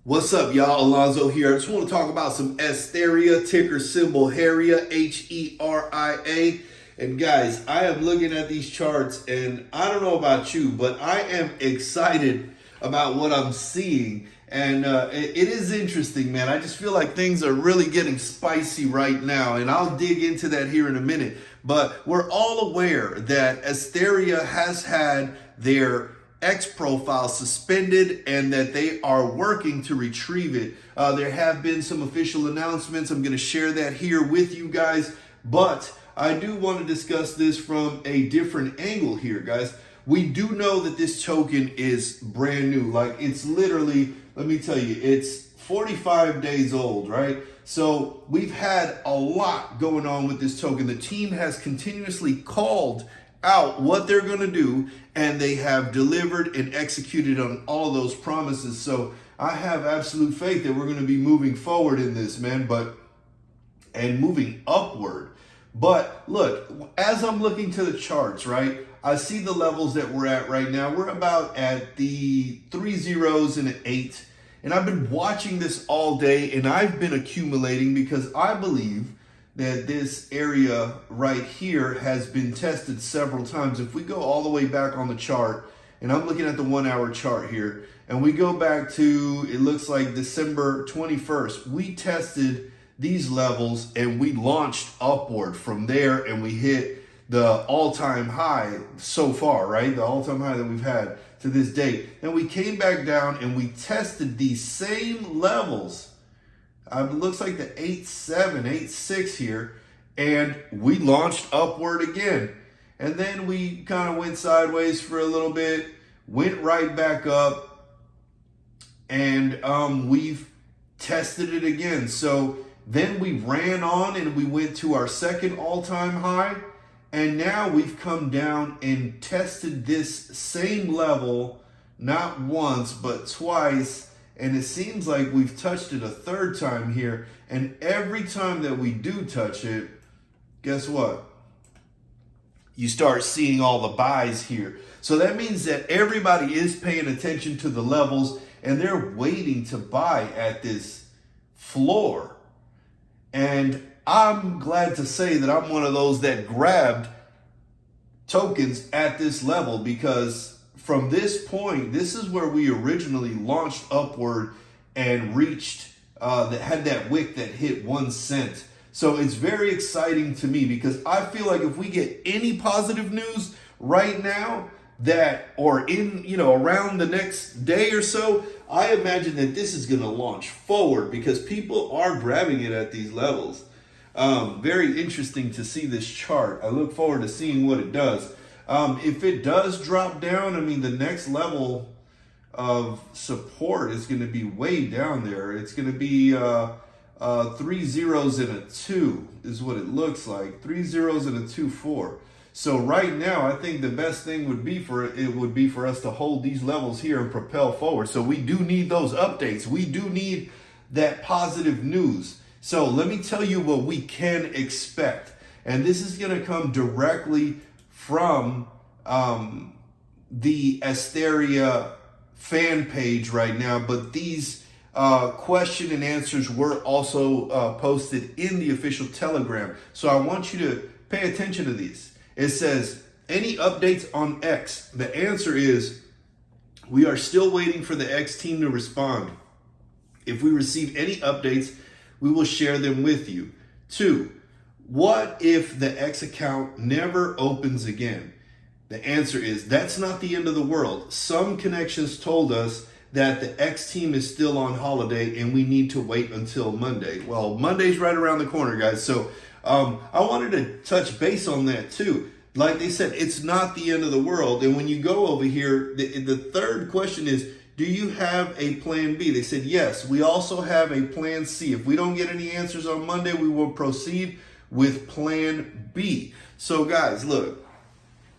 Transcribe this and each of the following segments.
What's up, y'all? Alonzo here. I just want to talk about some Astheria, ticker symbol Heria, Heria. And guys, I am looking at these charts, and I don't know about you, but I am excited about what I'm seeing. And it is interesting, man. I just feel like things are really getting spicy right now, and I'll dig into that here in a minute. But we're all aware that Astheria has had their X profile suspended and that they are working to retrieve it. There have been some official announcements. I'm going to share that here with you guys, but I do want to discuss this from a different angle here, guys. We do know that this token is brand new. Like, it's literally, let me tell you, it's 45 days old, right? So we've had a lot going on with this token. The team has continuously called out what they're going to do, and they have delivered and executed on all of those promises. So I have absolute faith that we're going to be moving forward in this, man, and moving upward. But look, as I'm looking to the charts, right, I see the levels that we're at right now. We're about at the 3 zeros and an 8. And I've been watching this all day, and I've been accumulating because I believe that this area right here has been tested several times. If we go all the way back on the chart, and I'm looking at the 1 hour chart here, and we go back to, it looks like December 21st, we tested these levels and we launched upward from there, and we hit the all-time high so far, right? The all-time high that we've had to this date. Then we came back down and we tested these same levels. It looks like the 8.7, 8.6 here, and we launched upward again. And then we kind of went sideways for a little bit, went right back up, and we've tested it again. So then we ran on and we went to our second all-time high, and now we've come down and tested this same level, not once, but twice. And it seems like we've touched it a third time here. And every time that we do touch it, guess what? You start seeing all the buys here. So that means that everybody is paying attention to the levels, and they're waiting to buy at this floor. And I'm glad to say that I'm one of those that grabbed tokens at this level, because from this point, this is where we originally launched upward and reached, had that wick that hit 1 cent. So it's very exciting to me, because I feel like if we get any positive news right now or around the next day or so, I imagine that this is going to launch forward, because people are grabbing it at these levels. Very interesting to see this chart. I look forward to seeing what it does. If it does drop down, I mean, the next level of support is going to be way down there. It's going to be 3 zeros and a 2 is what it looks like. 3 zeros and a 2.4. So right now, I think the best thing would be for us to hold these levels here and propel forward. So we do need those updates. We do need that positive news. So let me tell you what we can expect. And this is going to come directly from the Astheria fan page right now. But these question and answers were also posted in the official Telegram. So I want you to pay attention to these. It says, any updates on X? The answer is, we are still waiting for the X team to respond. If we receive any updates, we will share them with you. 2, what if the X account never opens again? The answer is, that's not the end of the world. Some connections told us that the X team is still on holiday and we need to wait until Monday. Well, Monday's right around the corner, guys. So I wanted to touch base on that too. Like they said, it's not the end of the world. And when you go over here, the third question is, do you have a plan B? They said, yes, we also have a plan C. If we don't get any answers on Monday, we will proceed with plan B. So guys, look,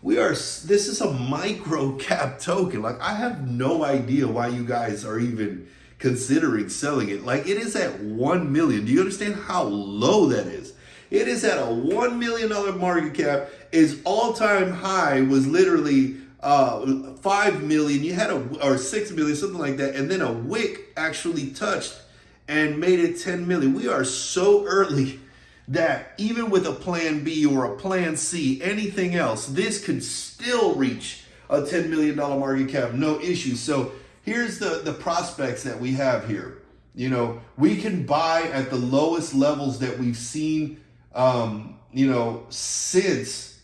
this is a micro cap token. Like, I have no idea why you guys are even considering selling it. Like, it is at 1 million. Do you understand how low that is? It is at a $1 million market cap. Its all-time high was literally 5 million, you had or 6 million, something like that, and then a wick actually touched and made it 10 million. We are so early that even with a plan B or a plan C, anything else, this could still reach a $10 million market cap, no issue. So here's the prospects that we have here. You know, we can buy at the lowest levels that we've seen, since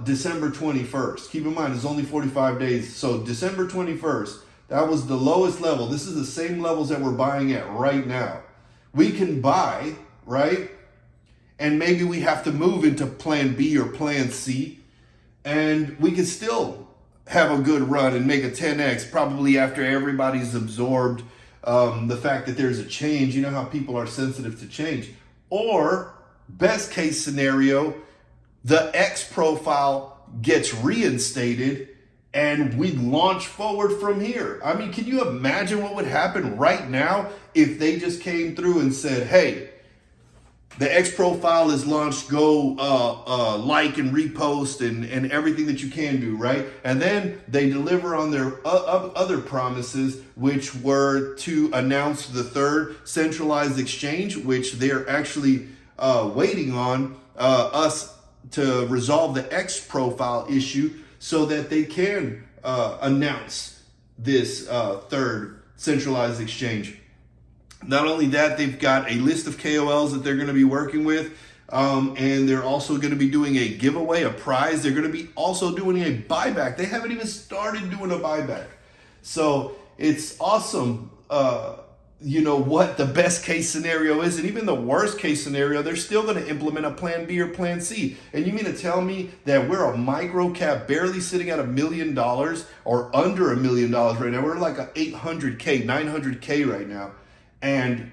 December 21st. Keep in mind, it's only 45 days. So December 21st, that was the lowest level. This is the same levels that we're buying at right now. We can buy, right? And maybe we have to move into plan B or plan C, and we can still have a good run and make a 10x probably after everybody's absorbed the fact that there's a change. You know how people are sensitive to change. Or best case scenario, the X profile gets reinstated and we launch forward from here. I mean, can you imagine what would happen right now if they just came through and said, hey, the X profile is launched, go like and repost and everything that you can do, right? And then they deliver on their other promises, which were to announce the third centralized exchange, which they're actually waiting on us to resolve the X profile issue so that they can announce this third centralized exchange. Not only that, they've got a list of KOLs that they're going to be working with, and they're also going to be doing a giveaway, a prize. They're going to be also doing a buyback. They haven't even started doing a buyback. So it's awesome, what the best case scenario is. And even the worst case scenario, they're still going to implement a plan B or plan C. And you mean to tell me that we're a micro cap barely sitting at $1 million or under $1 million right now? We're like a 800K, 900K right now. And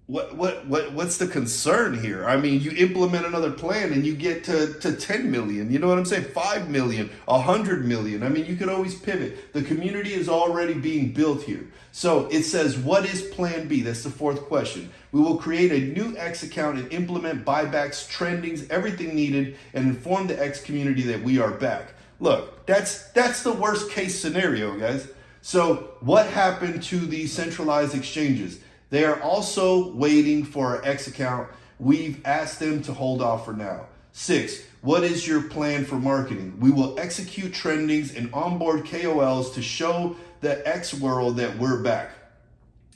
what's the concern here? I mean, you implement another plan and you get to 10 million. You know what I'm saying? 5 million, 100 million. I mean, you can always pivot. The community is already being built here. So it says, what is plan B? That's the fourth question. We will create a new X account and implement buybacks, trendings, everything needed, and inform the X community that we are back. Look, that's the worst case scenario, guys. So what happened to the centralized exchanges? They are also waiting for an X account. We've asked them to hold off for now. 6, what is your plan for marketing? We will execute trendings and onboard KOLs to show the X world that we're back.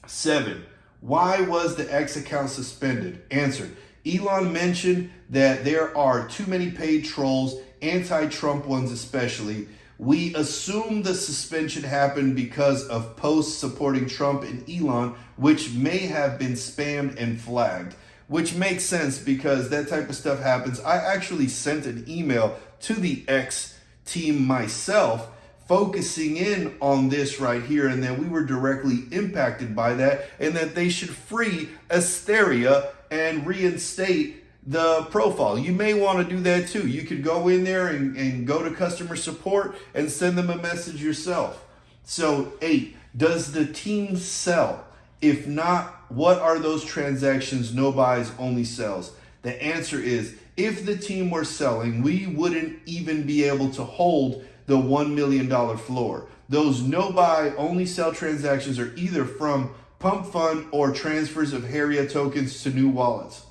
7, why was the X account suspended? Answer, Elon mentioned that there are too many paid trolls, anti-Trump ones especially. We assume the suspension happened because of posts supporting Trump and Elon, which may have been spammed and flagged, which makes sense because that type of stuff happens. I actually sent an email to the X team myself focusing in on this right here, and that we were directly impacted by that, and that they should free Astheria and reinstate the profile. You may want to do that too. You could go in there and go to customer support and send them a message yourself. So 8, does the team sell? If not, what are those transactions, no buys, only sells? The answer is, if the team were selling, we wouldn't even be able to hold the $1 million floor. Those no buy, only sell transactions are either from pump fund or transfers of Heria tokens to new wallets.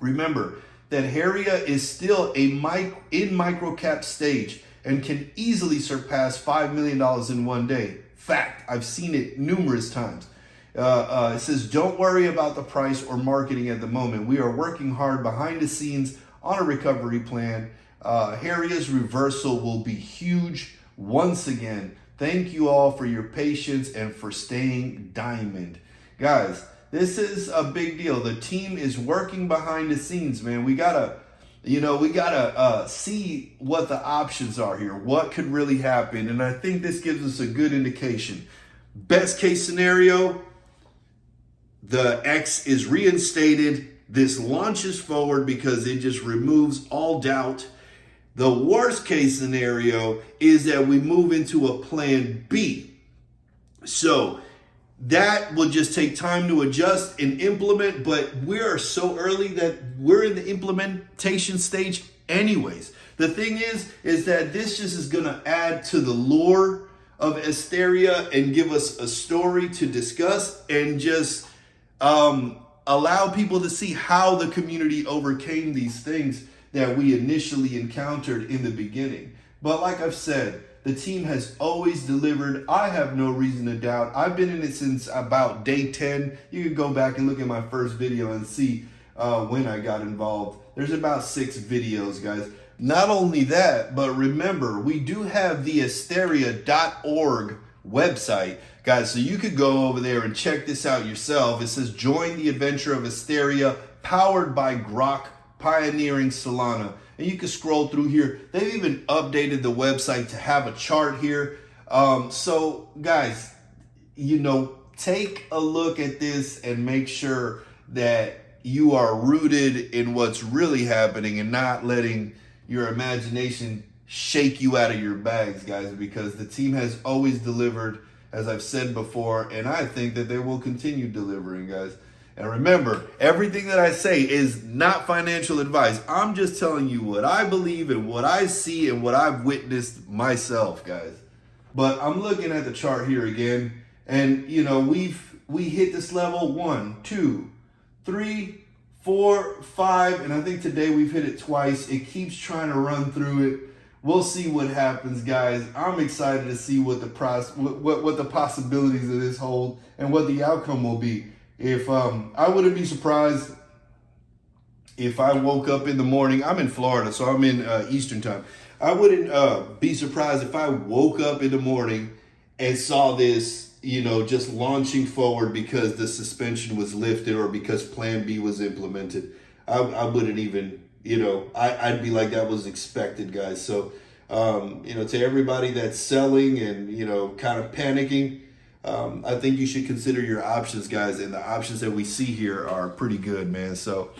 Remember that Heria is still in micro cap stage and can easily surpass $5 million in one day. Fact, I've seen it numerous times. It says, don't worry about the price or marketing at the moment. We are working hard behind the scenes on a recovery plan. Heria's reversal will be huge once again. Thank you all for your patience and for staying diamond. Guys, this is a big deal. The team is working behind the scenes, man. We gotta see what the options are here. What could really happen? And I think this gives us a good indication. Best case scenario, the X is reinstated. This launches forward because it just removes all doubt. The worst case scenario is that we move into a plan B. So that will just take time to adjust and implement, but we are so early that we're in the implementation stage anyways. The thing is that this just is going to add to the lore of Astheria and give us a story to discuss and just allow people to see how the community overcame these things that we initially encountered in the beginning. But like I've said, the team has always delivered. I have no reason to doubt. I've been in it since about day 10. You can go back and look at my first video and see when I got involved. There's about 6 videos, guys. Not only that, but remember, we do have the Astheria.org website, guys, so you could go over there and check this out yourself. It says, join the adventure of Astheria, powered by Grok, pioneering Solana. And you can scroll through here. They've even updated the website to have a chart here. So guys, you know, take a look at this and make sure that you are rooted in what's really happening and not letting your imagination shake you out of your bags, guys, because the team has always delivered, as I've said before, and I think that they will continue delivering, guys. And remember, everything that I say is not financial advice. I'm just telling you what I believe and what I see and what I've witnessed myself, guys. But I'm looking at the chart here again, and you know, we hit this level 1, 2, 3, 4, 5, and I think today we've hit it twice. It keeps trying to run through it. We'll see what happens, guys. I'm excited to see what the possibilities of this hold and what the outcome will be. If I wouldn't be surprised if I woke up in the morning. I'm in Florida, so I'm in Eastern time. I wouldn't be surprised if I woke up in the morning and saw this, you know, just launching forward because the suspension was lifted or because Plan B was implemented. I wouldn't even, you know, I'd be like, that was expected, guys. So, you know, to everybody that's selling and, you know, kind of panicking, I think you should consider your options, guys. And the options that we see here are pretty good, man. So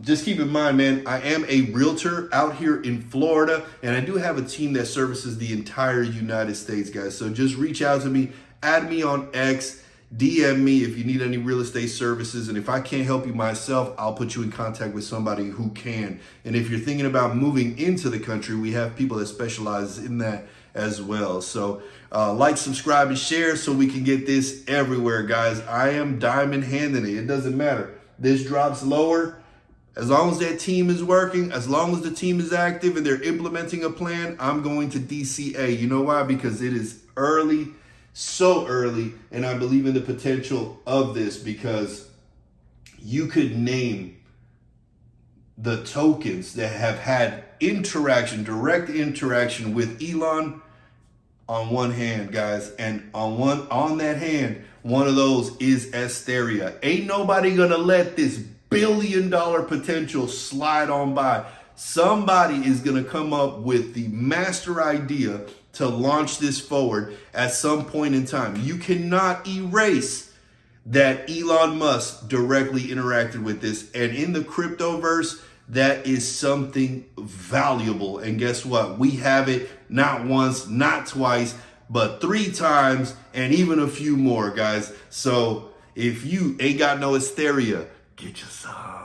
just keep in mind, man, I am a realtor out here in Florida, and I do have a team that services the entire United States, guys. So just reach out to me, add me on X, DM me if you need any real estate services. And if I can't help you myself, I'll put you in contact with somebody who can. And if you're thinking about moving into the country, we have people that specialize in that as well. So like, subscribe, and share so we can get this everywhere, guys. I am diamond handing it. It doesn't matter. This drops lower. As long as that team is working, as long as the team is active and they're implementing a plan, I'm going to DCA. You know why? Because it is early, so early, and I believe in the potential of this, because you could name the tokens that have had interaction, direct interaction with Elon on one hand, guys, and on that hand, one of those is Astheria. Ain't nobody gonna let this billion-dollar potential slide on by. Somebody is gonna come up with the master idea to launch this forward at some point in time. You cannot erase that Elon Musk directly interacted with this, and in the cryptoverse, that is something valuable. And guess what? We have it not once, not twice, but 3 times, and even a few more, guys. So if you ain't got no Astheria, get you some.